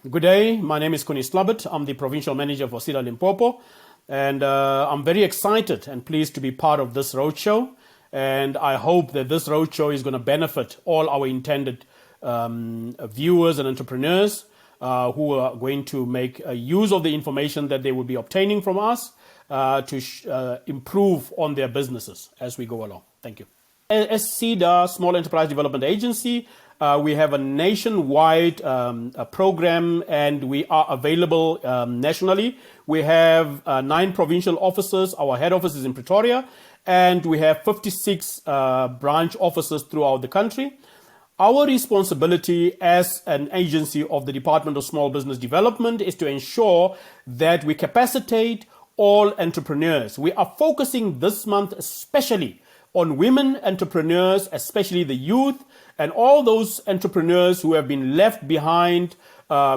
Good day. My name is Kuni Slabut. I'm the Provincial Manager for Seda Limpopo. And I'm very excited and pleased to be part of this roadshow. And I hope that this roadshow is going to benefit all our intended viewers and entrepreneurs who are going to make use of the information that they will be obtaining from us to improve on their businesses as we go along. Thank you. As SEDA, Small Enterprise Development Agency, we have a nationwide program and we are available nationally. We have 9 provincial offices. Our head office is in Pretoria, and we have 56 branch offices throughout the country. Our responsibility as an agency of the Department of Small Business Development is to ensure that we capacitate all entrepreneurs. We are focusing this month especially on women entrepreneurs, especially the youth, and all those entrepreneurs who have been left behind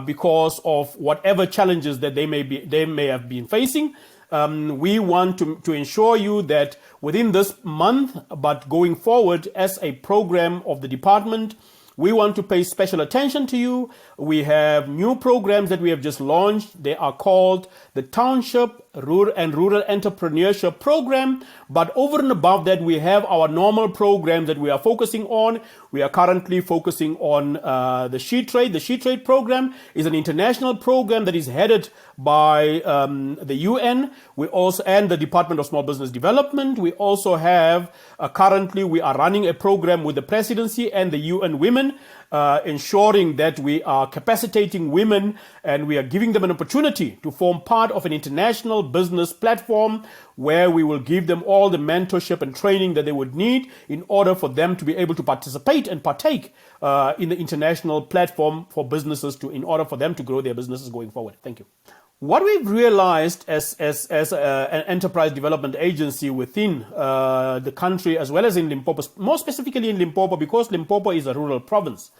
because of whatever challenges that they may have been facing. We want to ensure you that within this month, but going forward as a program of the department, we want to pay special attention to you. We have new programs that we have just launched. They are called the Township Rural Entrepreneurship Program. But over and above that, we have our normal programs that we are focusing on. We are currently focusing on the She Trade. The She Trade program is an international program that is headed by the UN. We also, and the Department of Small Business Development. We also have, currently we are running a program with the presidency and the UN Women, ensuring that we are capacitating women and we are giving them an opportunity to form part of an international business platform where we will give them all the mentorship and training that they would need in order for them to be able to participate and partake in the international platform for businesses in order for them to grow their businesses going forward. Thank you. What we've realized as an enterprise development agency within the country, as well as in Limpopo, more specifically in Limpopo, because Limpopo is a rural province,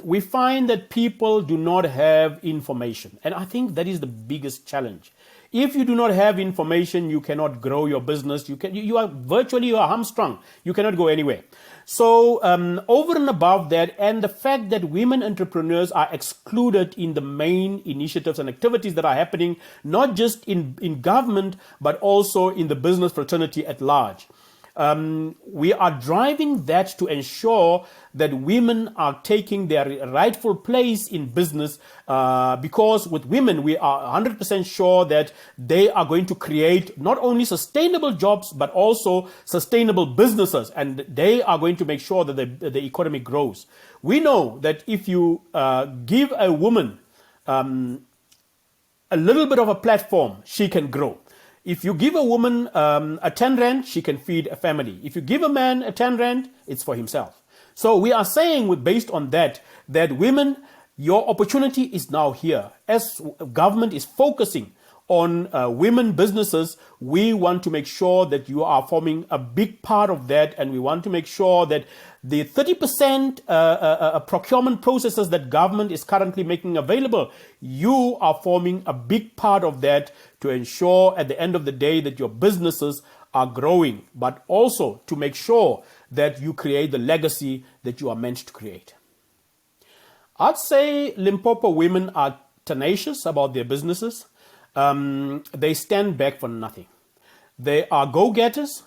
we find that people do not have information. And I think that is the biggest challenge. If you do not have information, you cannot grow your business. You are hamstrung. You cannot go anywhere. So over and above that, and the fact that women entrepreneurs are excluded in the main initiatives and activities that are happening, not just in government, but also in the business fraternity at large. We are driving that to ensure that women are taking their rightful place in business because with women, we are 100% sure that they are going to create not only sustainable jobs, but also sustainable businesses, and they are going to make sure that the economy grows. We know that if you give a woman a little bit of a platform, she can grow. If you give a woman a 10 rand, she can feed a family. If you give a man a 10 rand, it's for himself. So we are saying, based on that women, your opportunity is now here. As government is focusing on women businesses, we want to make sure that you are forming a big part of that, and we want to make sure that the 30% procurement processes that government is currently making available, you are forming a big part of that to ensure at the end of the day that your businesses are growing, but also to make sure that you create the legacy that you are meant to create. I'd say Limpopo women are tenacious about their businesses. They stand back for nothing. They are go-getters,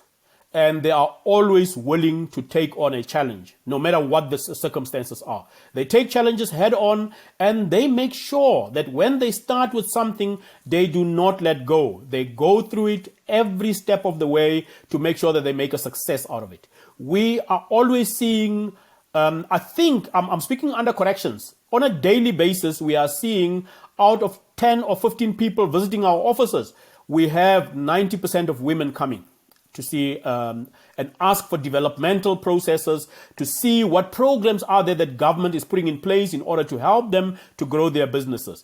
and they are always willing to take on a challenge, no matter what the circumstances are. They take challenges head on, and they make sure that when they start with something, they do not let go. They go through it every step of the way to make sure that they make a success out of it. We are always seeing, I think, I'm speaking under corrections, on a daily basis, we are seeing out of 10 or 15 people visiting our offices, we have 90% of women coming to see and ask for developmental processes, to see what programs are there that government is putting in place in order to help them to grow their businesses.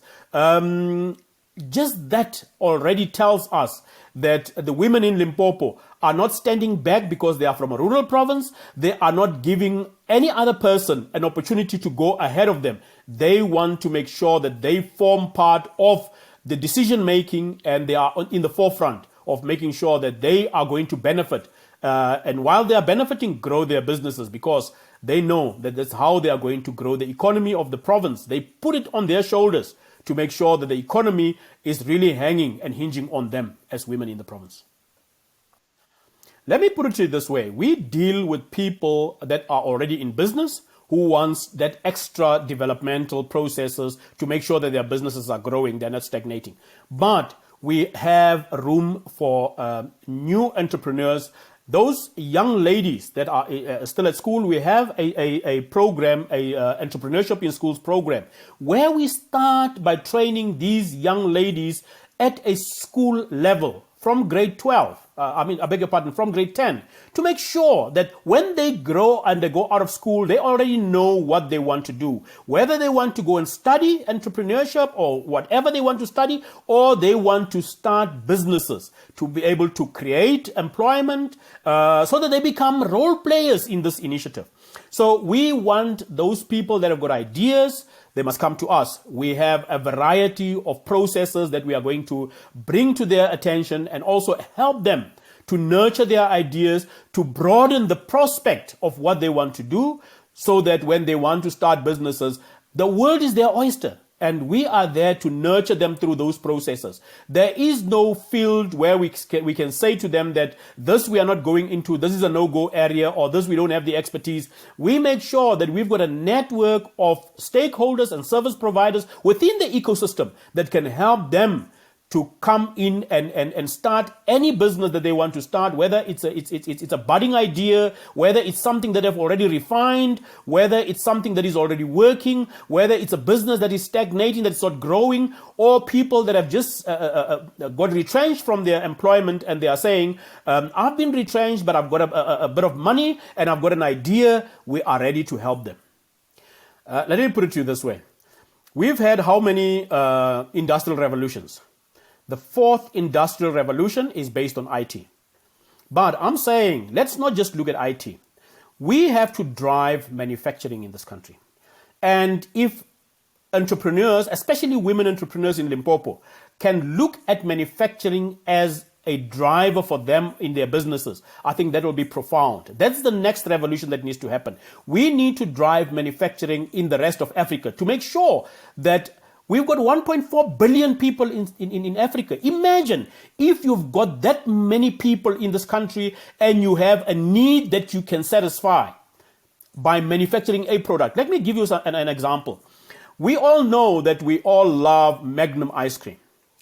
Just that already tells us that the women in Limpopo are not standing back because they are from a rural province. They are not giving any other person an opportunity to go ahead of them. They want to make sure that they form part of the decision making, and they are in the forefront of making sure that they are going to benefit. And while they are benefiting, grow their businesses, because They know that that's how they are going to grow the economy of the province. They put it on their shoulders to make sure that the economy is really hanging and hinging on them as women in the province. Let me put it to you this way. We deal with people that are already in business who wants that extra developmental processes to make sure that their businesses are growing, they're not stagnating. But we have room for new entrepreneurs. Those young ladies that are still at school, we have a program, entrepreneurship in schools program, where we start by training these young ladies at a school level from grade 12. From grade 10, to make sure that when they grow and they go out of school, they already know what they want to do. Whether they want to go and study entrepreneurship or whatever they want to study, or they want to start businesses to be able to create employment so that they become role players in this initiative. So we want those people that have got ideas, they must come to us. We have a variety of processes that we are going to bring to their attention and also help them to nurture their ideas, to broaden the prospect of what they want to do, so that when they want to start businesses, the world is their oyster. And we are there to nurture them through those processes. There is no field where we can say to them that this we are not going into, this is a no-go area, or this we don't have the expertise. We make sure that we've got a network of stakeholders and service providers within the ecosystem that can help them to come in and start any business that they want to start, whether it's a budding idea, whether it's something that they've already refined, whether it's something that is already working, whether it's a business that is stagnating, that's not growing, or people that have just got retrenched from their employment and they are saying, I've been retrenched, but I've got a bit of money and I've got an idea. We are ready to help them. Let me put it to you this way. We've had how many industrial revolutions? The fourth industrial revolution is based on IT. But I'm saying, let's not just look at IT. We have to drive manufacturing in this country. And if entrepreneurs, especially women entrepreneurs in Limpopo, can look at manufacturing as a driver for them in their businesses, I think that will be profound. That's the next revolution that needs to happen. We need to drive manufacturing in the rest of Africa to make sure that we've got 1.4 billion people in Africa. Imagine if you've got that many people in this country and you have a need that you can satisfy by manufacturing a product. Let me give you an example. We all know that we all love Magnum ice cream.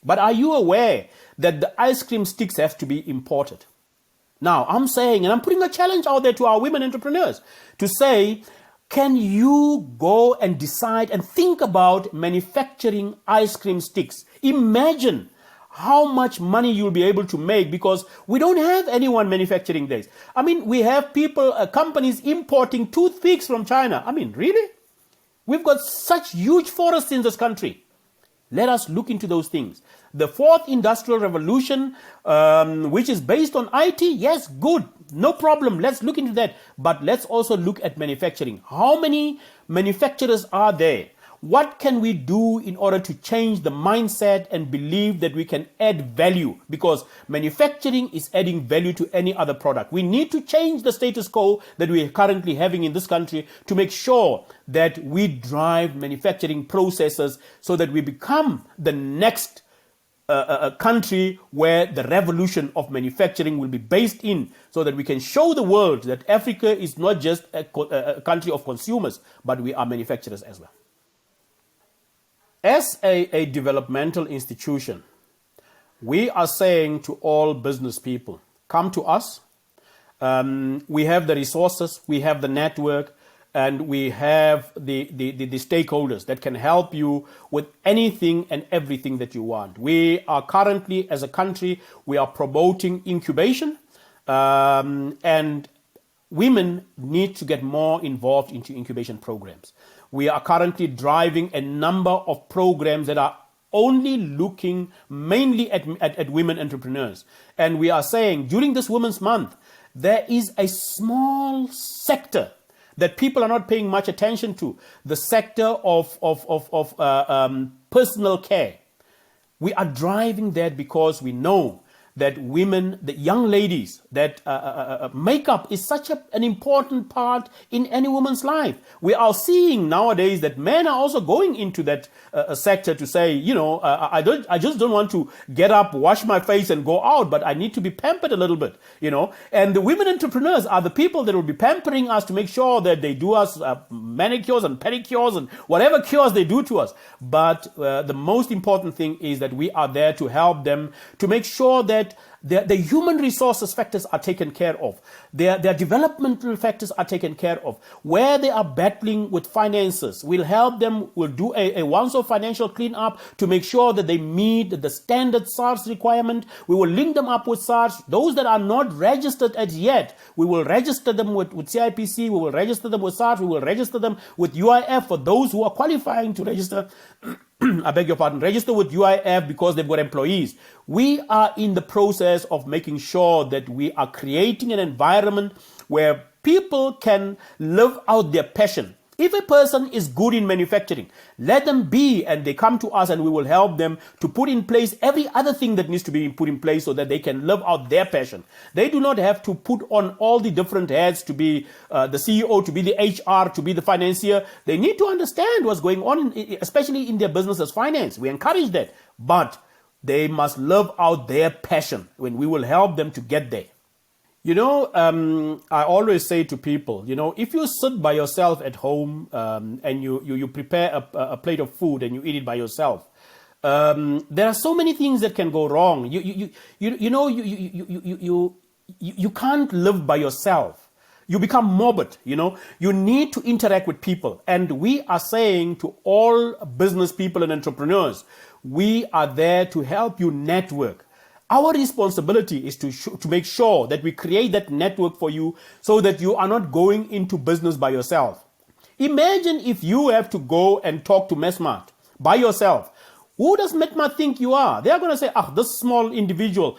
But are you aware that the ice cream sticks have to be imported? Now, I'm saying, and I'm putting a challenge out there to our women entrepreneurs to say, can you go and decide and think about manufacturing ice cream sticks? Imagine how much money you'll be able to make, because we don't have anyone manufacturing this. We have people, companies importing toothpicks from China. Really? We've got such huge forests in this country. Let us look into those things. The fourth industrial revolution, which is based on IT, yes, good. No problem. Let's look into that. But let's also look at manufacturing. How many manufacturers are there? What can we do in order to change the mindset and believe that we can add value? Because manufacturing is adding value to any other product. We need to change the status quo that we are currently having in this country to make sure that we drive manufacturing processes so that we become the next a country where the revolution of manufacturing will be based in, so that we can show the world that Africa is not just a country of consumers, but we are manufacturers as well. As a developmental institution, we are saying to all business people, come to us. We have the resources, we have the network, and we have the stakeholders that can help you with anything and everything that you want. We are currently, as a country, we are promoting incubation, and women need to get more involved into incubation programs. We are currently driving a number of programs that are only looking mainly at women entrepreneurs. And we are saying during this Women's Month, there is a small sector that people are not paying much attention to, the sector of personal care. We are driving that because we know that women, the young ladies, that makeup is such an important part in any woman's life. We are seeing nowadays that men are also going into that sector to say, I just don't want to get up, wash my face and go out, but I need to be pampered a little bit, And the women entrepreneurs are the people that will be pampering us to make sure that they do us manicures and pedicures and whatever cures they do to us. But the most important thing is that we are there to help them, to make sure that the human resources factors are taken care of. Their developmental factors are taken care of. Where they are battling with finances, we'll help them. We'll do a once-off financial cleanup to make sure that they meet the standard SARS requirement. We will link them up with SARS. Those that are not registered as yet, we will register them with CIPC. We will register them with SARS. We will register them with UIF for those who are qualifying to register. I beg your pardon, register with UIF because they've got employees. We are in the process of making sure that we are creating an environment where people can live out their passion. If a person is good in manufacturing, let them be, and they come to us and we will help them to put in place every other thing that needs to be put in place so that they can live out their passion. They do not have to put on all the different hats to be the CEO, to be the HR, to be the financier. They need to understand what's going on, especially in their business as finance. We encourage that, but they must live out their passion when we will help them to get there. I always say to people, if you sit by yourself at home and you prepare a plate of food and you eat it by yourself, there are so many things that can go wrong. You can't live by yourself. You become morbid, You need to interact with people. And we are saying to all business people and entrepreneurs, we are there to help you network. Our responsibility is to make sure that we create that network for you so that you are not going into business by yourself. Imagine if you have to go and talk to Mesmart by yourself. Who does Mesmart think you are? They are going to say, this small individual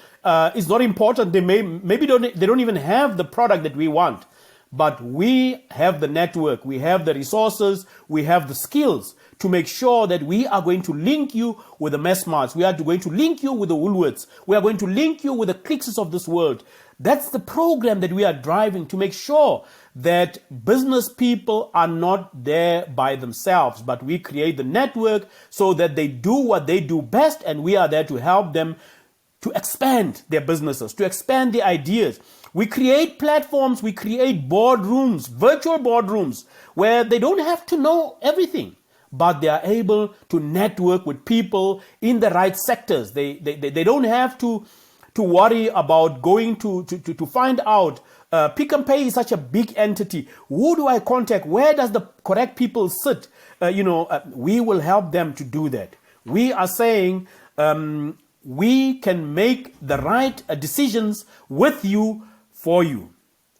is not important. Maybe they don't even have the product that we want. But we have the network, we have the resources, we have the skills to make sure that we are going to link you with the Mesmarts. We are going to link you with the Woolworths. We are going to link you with the Clicks of this world. That's the program that we are driving to make sure that business people are not there by themselves, but we create the network so that they do what they do best, and we are there to help them to expand their businesses, to expand their ideas. We create platforms, we create boardrooms, virtual boardrooms, where they don't have to know everything, but they are able to network with people in the right sectors. They don't have to worry about going to find out. Pick and Pay is such a big entity. Who do I contact? Where does the correct people sit? We will help them to do that. We are saying we can make the right decisions with you, for you,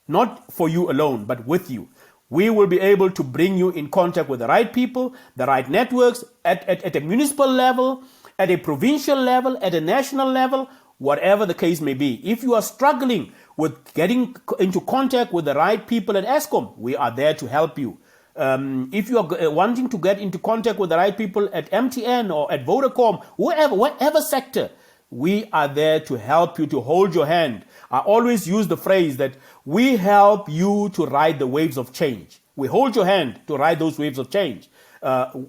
not for you alone, but with you. We will be able to bring you in contact with the right people, the right networks at a municipal level, at a provincial level, at a national level, whatever the case may be. If you are struggling with getting into contact with the right people at Eskom, we are there to help you. If you are wanting to get into contact with the right people at MTN or at Vodacom, whatever sector, we are there to help you, to hold your hand. I always use the phrase that we help you to ride the waves of change. We hold your hand to ride those waves of change,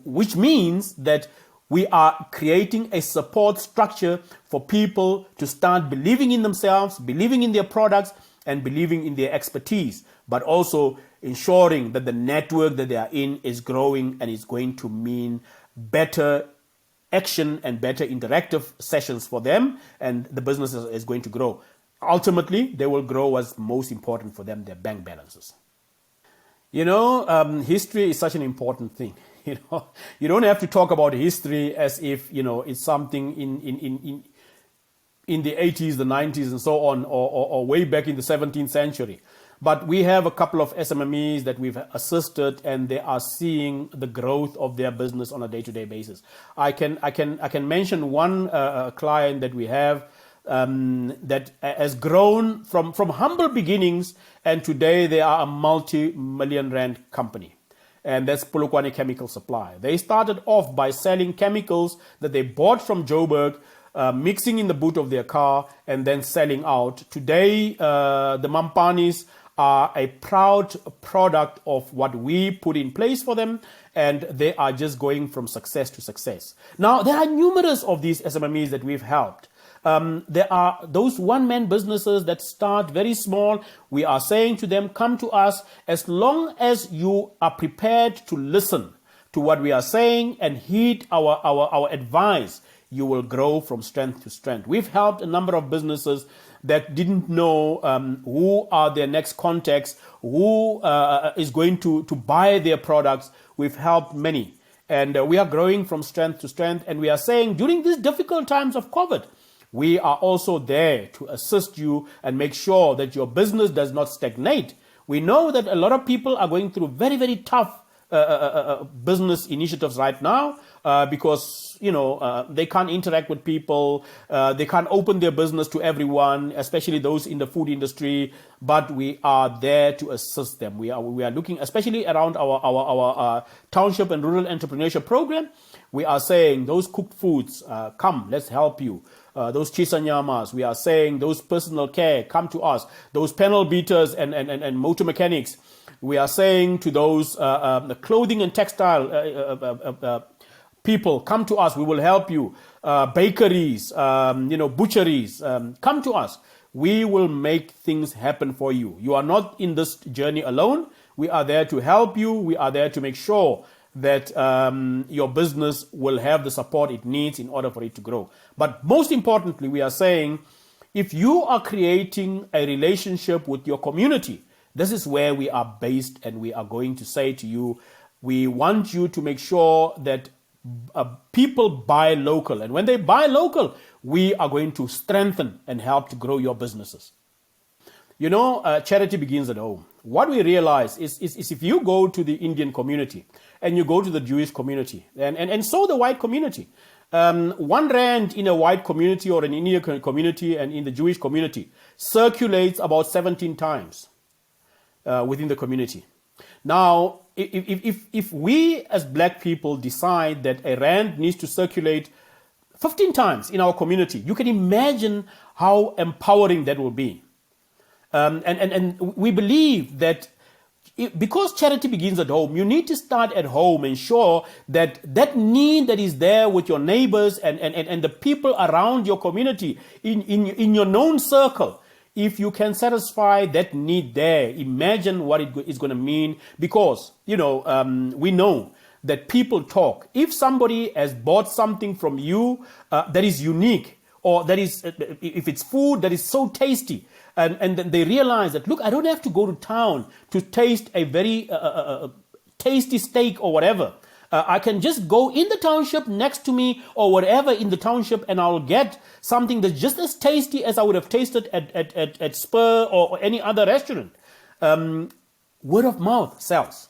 which means that we are creating a support structure for people to start believing in themselves, believing in their products, and believing in their expertise, but also ensuring that the network that they are in is growing and is going to mean better action and better interactive sessions for them, and the business is going to grow. Ultimately, they will grow what's most important for them, their bank balances. History is such an important thing. You don't have to talk about history as if, it's something in the 80s, the 90s, and so on, or way back in the 17th century. But we have a couple of SMMEs that we've assisted, and they are seeing the growth of their business on a day-to-day basis. I can mention one client that we have that has grown from humble beginnings, and today they are a multi-million rand company. And that's Polokwane Chemical Supply. They started off by selling chemicals that they bought from Joburg mixing in the boot of their car and then selling out. Today, the Mampanis are a proud product of what we put in place for them, and they are just going from success to success. Now, there are numerous of these SMMEs that we've helped. There are those one-man businesses that start very small. We are saying to them, come to us as long as you are prepared to listen to what we are saying and heed our advice. You will grow from strength to strength. We've helped a number of businesses that didn't know who are their next contacts, who is going to buy their products. We've helped many. And we are growing from strength to strength. And we are saying during these difficult times of COVID, we are also there to assist you and make sure that your business does not stagnate. We know that a lot of people are going through very, very tough business initiatives right now because, they can't interact with people. They can't open their business to everyone, especially those in the food industry. But we are there to assist them. We are looking, especially around our township and rural entrepreneurship program. We are saying those cooked foods, come, let's help you. Those chisanyamas, we are saying those personal care, come to us. Those panel beaters and motor mechanics, we are saying to those the clothing and textile people, come to us, we will help you. Bakeries, butcheries, come to us. We will make things happen for you. You are not in this journey alone. We are there to help you. We are there to make sure that your business will have the support it needs in order for it to grow. But most importantly, we are saying, if you are creating a relationship with your community, this is where we are based, and we are going to say to you, we want you to make sure that people buy local. And when they buy local, we are going to strengthen and help to grow your businesses. Charity begins at home. What we realize is if you go to the Indian community and you go to the Jewish community and so the white community, 1 rand in a white community or an Indian community and in the Jewish community circulates about 17 times within the community. Now, if we as black people decide that a rand needs to circulate 15 times in our community, you can imagine how empowering that will be. And we believe that because charity begins at home, you need to start at home, ensure that that need that is there with your neighbors and the people around your community, in your known circle, if you can satisfy that need there, imagine what it is going to mean. Because, we know that people talk. If somebody has bought something from you that is unique, or that is, if it's food that is so tasty, and they realize that, look, I don't have to go to town to taste a very tasty steak or whatever. I can just go in the township next to me or whatever in the township, and I'll get something that's just as tasty as I would have tasted at Spur or any other restaurant. Word of mouth sells.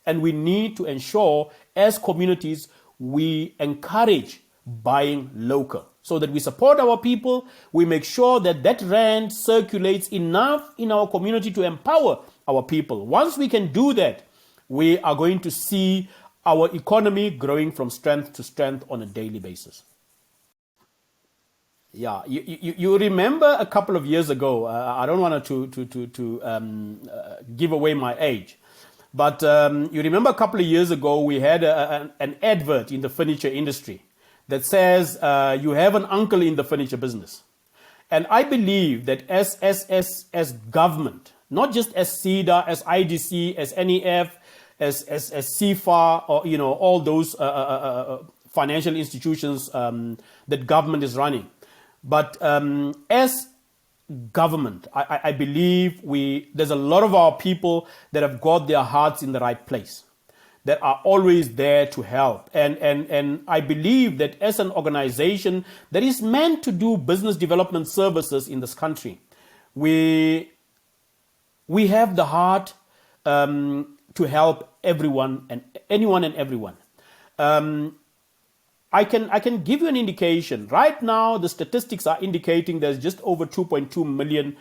And we need to ensure, as communities, we encourage buying local, so that we support our people. We make sure that that rand circulates enough in our community to empower our people. Once we can do that, we are going to see our economy growing from strength to strength on a daily basis. Yeah, you remember a couple of years ago, I don't want to give away my age, but you remember a couple of years ago we had an advert in the furniture industry that says you have an uncle in the furniture business. And I believe that as government, not just as SEDA, as IDC, as NEF, as CFA, or all those financial institutions that government is running, but as government, I believe there's a lot of our people that have got their hearts in the right place, that are always there to help. And I believe that as an organization that is meant to do business development services in this country, we have the heart to help everyone and anyone and everyone. I can give you an indication. Right now, the statistics are indicating there's just over 2.2 million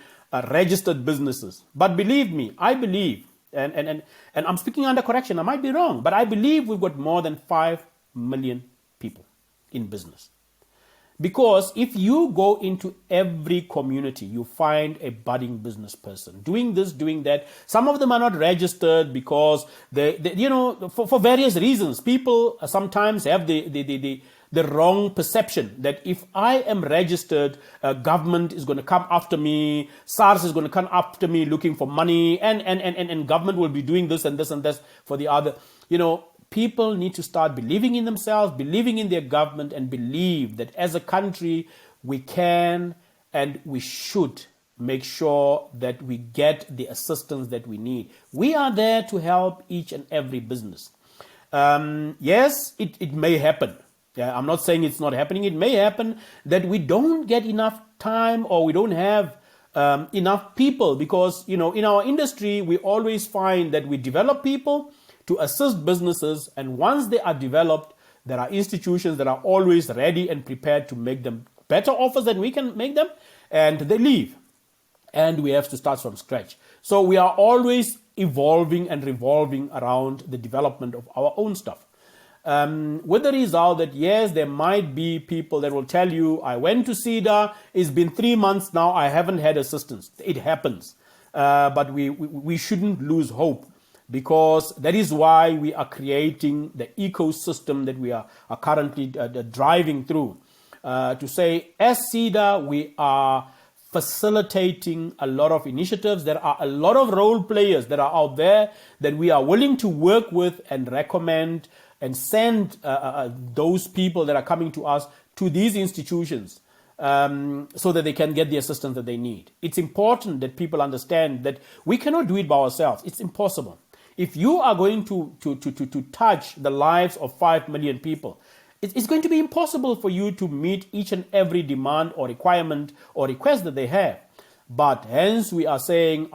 registered businesses. But believe me, I believe, and I'm speaking under correction, I might be wrong, but I believe we've got more than 5 million people in business. Because if you go into every community, you find a budding business person doing this, doing that. Some of them are not registered because for various reasons. People sometimes have the wrong perception that if I am registered, government is going to come after me, SARS is going to come after me looking for money, and government will be doing this and this and this for the other. People need to start believing in themselves, believing in their government, and believe that as a country, we can and we should make sure that we get the assistance that we need. We are there to help each and every business. Yes, it may happen. Yeah, I'm not saying it's not happening. It may happen that we don't get enough time or we don't have enough people because, in our industry, we always find that we develop people to assist businesses, and once they are developed, there are institutions that are always ready and prepared to make them better offers than we can make them, and they leave. And we have to start from scratch. So we are always evolving and revolving around the development of our own stuff. With the result that, yes, there might be people that will tell you, I went to SEDA, it's been 3 months now, I haven't had assistance. It happens. But we shouldn't lose hope, because that is why we are creating the ecosystem that we are currently driving through. To say, as SEDA, we are facilitating a lot of initiatives. There are a lot of role players that are out there that we are willing to work with and recommend and send those people that are coming to us to these institutions so that they can get the assistance that they need. It's important that people understand that we cannot do it by ourselves. It's impossible. If you are going to touch the lives of 5 million people, it's going to be impossible for you to meet each and every demand or requirement or request that they have. But hence we are saying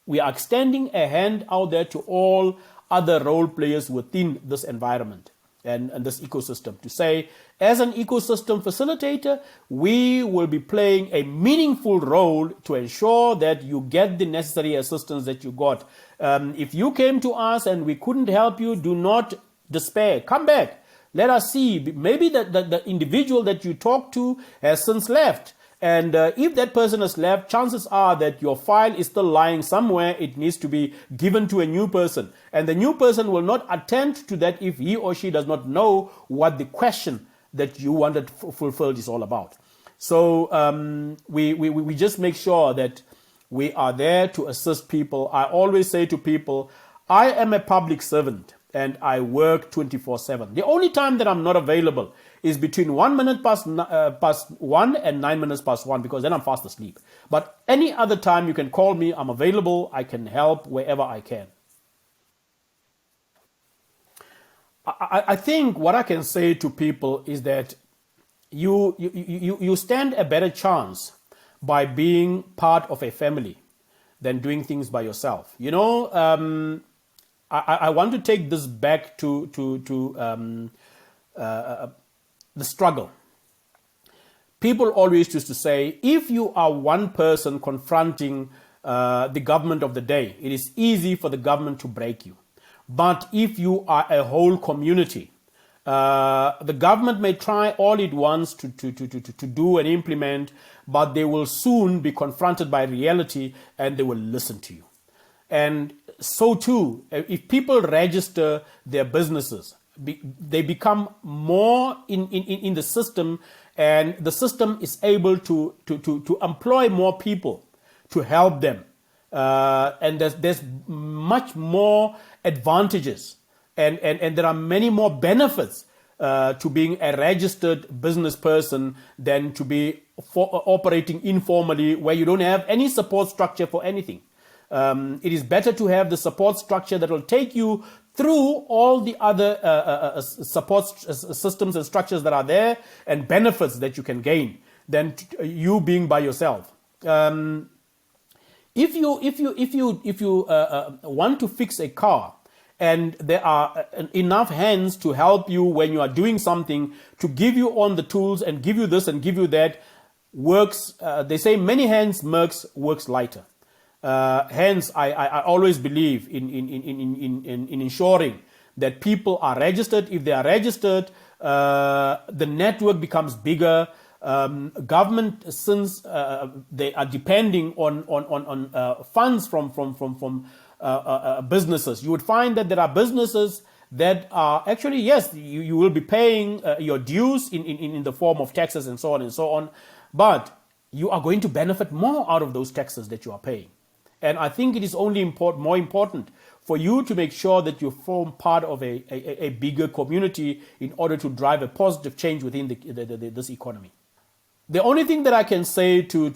we are extending a hand out there to all other role players within this environment and this ecosystem, to say, as an ecosystem facilitator, we will be playing a meaningful role to ensure that you get the necessary assistance that you got. If you came to us and we couldn't help you, do not despair. Come back. Let us see. Maybe the individual that you talked to has since left. And if that person has left, chances are that your file is still lying somewhere. It needs to be given to a new person. And the new person will not attend to that if he or she does not know what the question that you wanted fulfilled is all about. So we just make sure that we are there to assist people. I always say to people, I am a public servant and I work 24/7. The only time that I'm not available is between 1 minute past 1 and 9 minutes past 1, because then I'm fast asleep. But any other time you can call me, I'm available, I can help wherever I can. I think what I can say to people is that you stand a better chance by being part of a family than doing things by yourself. I want to take this back to the struggle. People always used to say, if you are one person confronting the government of the day, it is easy for the government to break you. But if you are a whole community, the government may try all it wants to do and implement, but they will soon be confronted by reality and they will listen to you. And so too, if people register their businesses, they become more in the system, and the system is able to employ more people to help them. And there's much more advantages and there are many more benefits to being a registered business person than to be operating informally where you don't have any support structure for anything. It is better to have the support structure that will take you through all the other support systems and structures that are there and benefits that you can gain than you being by yourself. If you want to fix a car and there are enough hands to help you when you are doing something, to give you on the tools and give you this and give you that, works. They say many hands works lighter. Hence, I always believe in ensuring that people are registered. If they are registered, the network becomes bigger. government, since they are depending on funds from businesses, you would find that there are businesses that are actually, yes, you will be paying your dues in the form of taxes and so on and so on, but you are going to benefit more out of those taxes that you are paying. And I think it is only more important for you to make sure that you form part of a bigger community in order to drive a positive change within this economy. The only thing that I can say to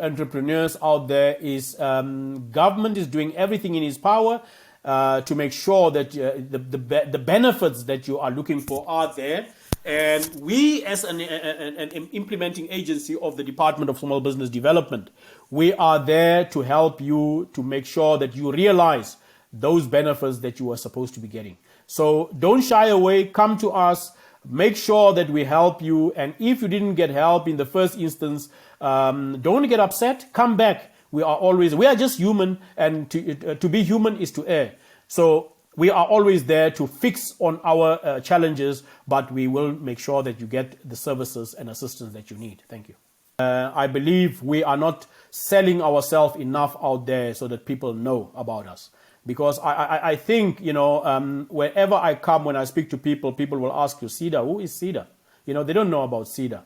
entrepreneurs out there is government is doing everything in its power to make sure that the benefits that you are looking for are there. And we, as an implementing agency of the Department of Small Business Development, we are there to help you to make sure that you realize those benefits that you are supposed to be getting. So don't shy away, come to us, make sure that we help you. And if you didn't get help in the first instance, don't get upset, come back. We are just human, and to be human is to err. So we are always there to fix on our challenges, but we will make sure that you get the services and assistance that you need. Thank you. I believe we are not selling ourselves enough out there so that people know about us. Because I think, wherever I come, when I speak to people, people will ask you, SEDA, who is SEDA? They don't know about SEDA.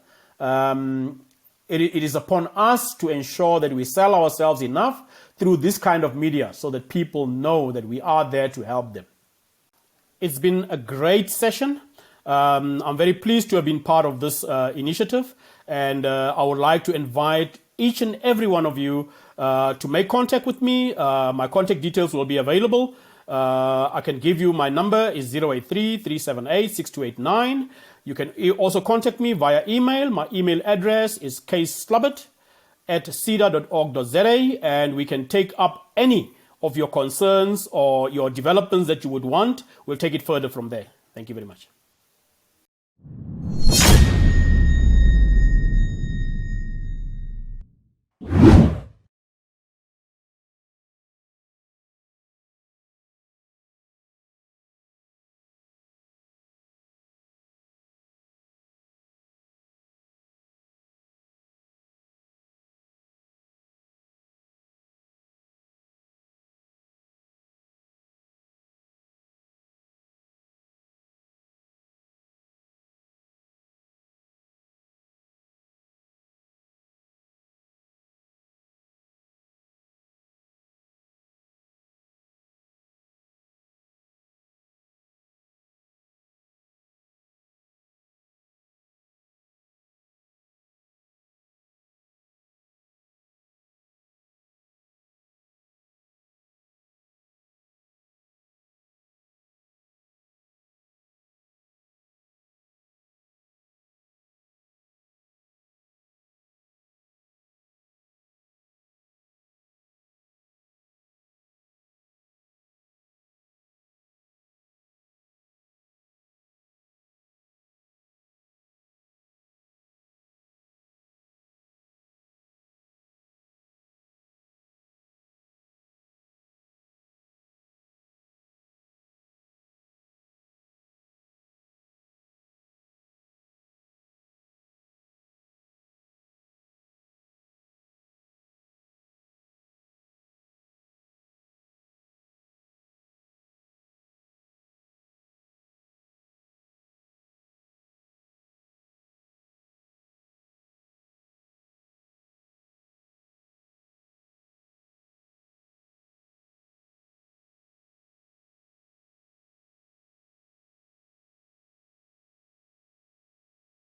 It is upon us to ensure that we sell ourselves enough through this kind of media so that people know that we are there to help them. It's been a great session. I'm very pleased to have been part of this initiative, and I would like to invite each and every one of you to make contact with me. My contact details will be available. I can give you my number is 083-378-6289. You can also contact me via email. My email address is caseslubert@seda.org.za, and we can take up any of your concerns or your developments that you would want. We'll take it further from there. Thank you very much.